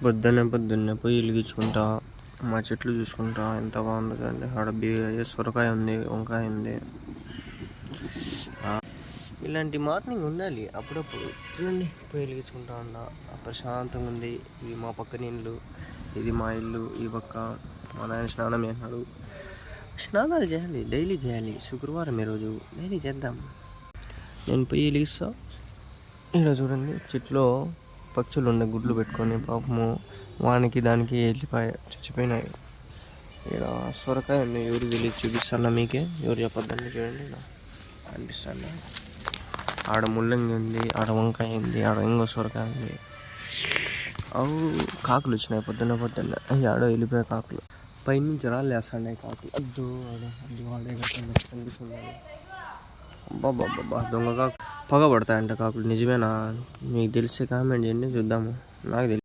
పొద్దున్నే పొద్దున్నే పొయ్యి వెలిగించుకుంటా మా చెట్లు చూసుకుంటా ఎంత బాగుంది అండి. ఆడ సొరకాయ ఉంది, వంకాయ ఉంది. ఇలాంటి మార్నింగ్ ఉండాలి అప్పుడప్పుడు. చూడండి పొయ్యి వెలిగించుకుంటా ఉన్నా, ప్రశాంతంగా ఉంది. ఇది మా పక్కన ఇల్లు, ఇది మా ఇల్లు. ఈ పక్క మా నాయన స్నానం చేసినాడు. స్నానాలు చేయాలి, డైలీ చేయాలి. శుక్రవారం ఈరోజు డైలీ చేద్దాం. నేను పొయ్యి వెలిగిస్తా. ఇక్కడ చూడండి చెట్లో పక్షులు ఉండే గుడ్లు పెట్టుకొని పాపము వానికి దానికి వెళ్ళిపోయి చచ్చిపోయినాయి. ఇక్కడ సొరకాయ ఉంది. ఎవరు తెలియదు, చూపిస్తాను మీకే. ఎవరు చెప్పొద్దండి. చూడండి ఇలా అనిపిస్తాను. ఆడ ముల్లంగి ఉంది, ఆడ వంకాయ ఉంది, ఆడ ఇంకో సొరకాయ ఉంది. అవు కాకులు వచ్చినాయి పొద్దున్న. ఆడ వెళ్ళిపోయే కాకులు పైనుంచి రాళ్ళేస్తున్నాయి కాకులు. అద్దు ఆడే కనిపిస్తున్నాయి. అబ్బాబ్బాబ్బా దొంగ కాకు పగబడతాయంట కాకులు. నిజమేనా? మీకు తెలిస్తే కామెంట్ చేయండి, చూద్దాము. నాకు తెలియదు.